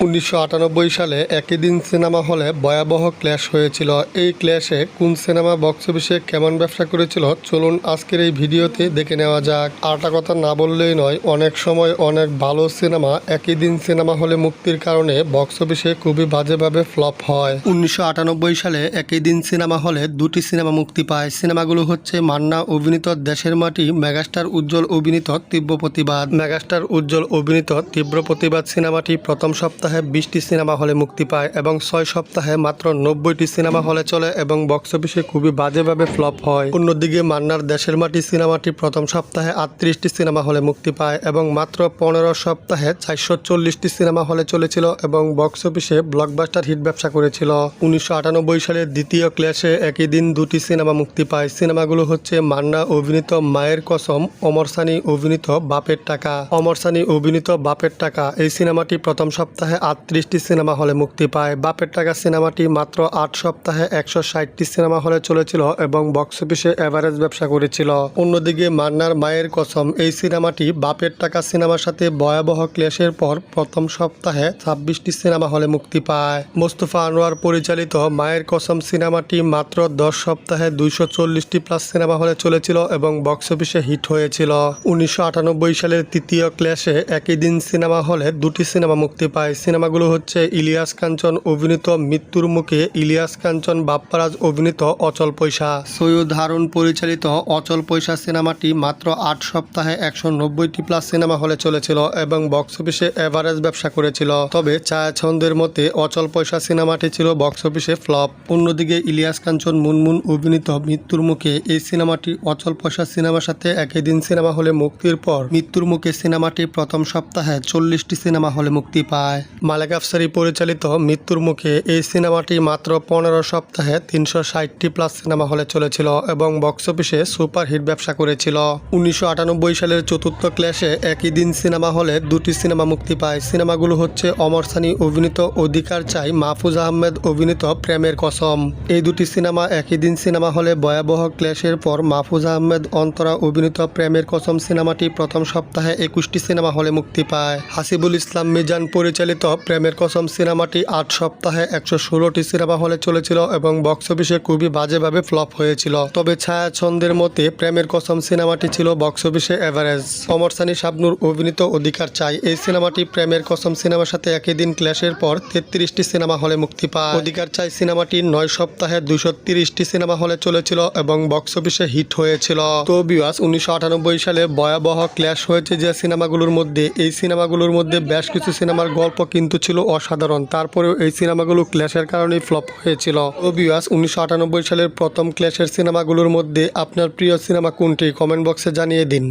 1998 সালে একই দিন সিনেমা হলে ভয়াবহ ক্ল্যাশ হয়েছিল। এই ক্ল্যাশে কোন সিনেমা বক্স অফিসে কেমন ব্যবসা করেছিল চলুন আজকের এই ভিডিওতে দেখে নেওয়া যাক। আরটা কথা না বললেই নয়, অনেক সময় অনেক ভালো সিনেমা একই দিন সিনেমা হলে মুক্তির কারণে বক্স অফিসে খুবই বাজেভাবে ফ্লপ হয়। 1998 সালে একই দিন সিনেমা হলে দুটি সিনেমা মুক্তি পায়। সিনেমাগুলো হচ্ছে মান্না অভিনীত দেশের মাটি, মেগাস্টার উজ্জ্বল অভিনীত তীব্র প্রতিবাদ। মেগাস্টার উজ্জ্বল অভিনীত তীব্র প্রতিবাদ সিনেমাটি প্রথম সপ্তাহে 20টি সিনেমা হলে মুক্তি পায় এবং 6 সপ্তাহে মাত্র 90টি সিনেমা হলে চলে এবং বক্স অফিসে খুবই বাজেভাবে ফ্লপ হয়। অন্যদিকে মান্নার দেশের মাটি সিনেমাটি প্রথম সপ্তাহে 38টি সিনেমা হলে মুক্তি পায় এবং মাত্র 15 সপ্তাহে 440টি সিনেমা হলে চলেছিল এবং বক্স অফিসে ব্লকবাস্টার হিট ব্যবসা করেছিল। 1998 সালের দ্বিতীয় ক্ল্যাশে একই দিন দুটি সিনেমা মুক্তি পায়। সিনেমাগুলো হচ্ছে মান্না অভিনীত মায়ের কসম, অমর সানি অভিনীত বাপের টাকা। অমর সানি অভিনীত বাপের টাকা এই সিনেমাটি প্রথম সপ্তাহে 38টি সিনেমা হলে মুক্তি পায়। বাপের টাকা সিনেমাটি মাত্র 8 সপ্তাহে 160টি সিনেমা হলে চলেছিল এবং বক্স অফিসে এভারেজ ব্যবসা করেছিল। অন্যদিকে মান্নার মায়ের কসম এই সিনেমাটি বাপের টাকা সিনেমার সাথে ভয়াবহ ক্ল্যাশের পর প্রথম সপ্তাহে 26টি সিনেমা হলে মুক্তি পায়। মোস্তফা আনোয়ার পরিচালিত মায়ের কসম সিনেমাটি মাত্র 10 সপ্তাহে 240টি প্লাস সিনেমা হলে চলেছিল এবং বক্স অফিসে হিট হয়েছিল। 1998 সালের তৃতীয় ক্ল্যাশে একই দিন সিনেমা হলে দুটি সিনেমা মুক্তি পায়। সিনেমাগুলো হচ্ছে ইলিয়াস কাঞ্চন অভিনীত মৃত্যুর মুখে, ইলিয়াস কাঞ্চন বাপ্পারাজ অভিনীত অচল পয়সা। সৈয়দ হারুন পরিচালিত অচল পয়সা সিনেমাটি মাত্র 8 সপ্তাহে 190টি প্লাস সিনেমা হলে চলেছিল এবং বক্স অফিসে এভারেজ ব্যবসা করেছিল। তবে ছায়াছন্দের মতে অচল পয়সা সিনেমাটি ছিল বক্স অফিসে ফ্লপ। অন্যদিকে ইলিয়াস কাঞ্চন মুনমুন অভিনীত মৃত্যুর মুখে এই সিনেমাটি অচল পয়সা সিনেমার সাথে একই দিন সিনেমা হলে মুক্তির পর মৃত্যুর মুখে সিনেমাটি প্রথম সপ্তাহে 40টি সিনেমা হলে মুক্তি পায়। মালেক আফসারি পরিচালিত মৃত্যুর মুখে এই সিনেমাটি মাত্র 15 সপ্তাহে 360টি প্লাস সিনেমা হলে চলেছিল এবং বক্স অফিসে সুপার হিট ব্যবসা করেছিল। 1998 সালের চতুর্থ ক্ল্যাশে একই দিন সিনেমা হলে দুটি সিনেমা মুক্তি পায়। সিনেমাগুলো হচ্ছে অমর সানি অভিনীত অধিকার চাই, মাহফুজ আহমেদ অভিনীত প্রেমের কসম। এই দুটি সিনেমা একই দিন সিনেমা হলে ভয়াবহ ক্ল্যাশের পর মাহফুজ আহমেদ অন্তরা অভিনীত প্রেমের কসম সিনেমাটি প্রথম সপ্তাহে 21টি সিনেমা হলে মুক্তি পায়। হাসিবুল ইসলাম মিজান পরিচালিত প্রেমের কসম সিনেমাটি 8 সপ্তাহে 116টি সিনেমা হলে চলেছিল এবং বক্স অফিসে খুবই বাজেভাবে ফ্লপ হয়েছিল। তবে ছায়াছন্দের মতে প্রেমের কসম সিনেমাটি ছিল বক্স অফিসে এভারেজ। অমর সানি শাবনূর অভিনীত অধিকার চাই এই সিনেমাটি প্রেমের কসম সিনেমার সাথে একই দিন ক্ল্যাশের পর 33টি সিনেমা হলে মুক্তি পায়। অধিকার চাই সিনেমাটি 9 সপ্তাহে 230টি সিনেমা হলে চলেছিল এবং বক্স অফিসে হিট হয়েছিল। তো ভিউয়ার্স, 1998 সালে ভয়াবহ ক্ল্যাশ হয়েছে যে সিনেমাগুলোর মধ্যে, এই সিনেমাগুলোর মধ্যে বেশ কিছু সিনেমার গল্প কিন্তু ছিল অসাধারণ, তারপরেও এই সিনেমাগুলো ক্ল্যাশের কারণেই ফ্লপ হয়েছিল। তো ভিউয়ার্স, 1998 সালের প্রথম ক্ল্যাশের সিনেমাগুলোর মধ্যে আপনার প্রিয় সিনেমা কোনটি কমেন্ট বক্সে জানিয়ে দিন।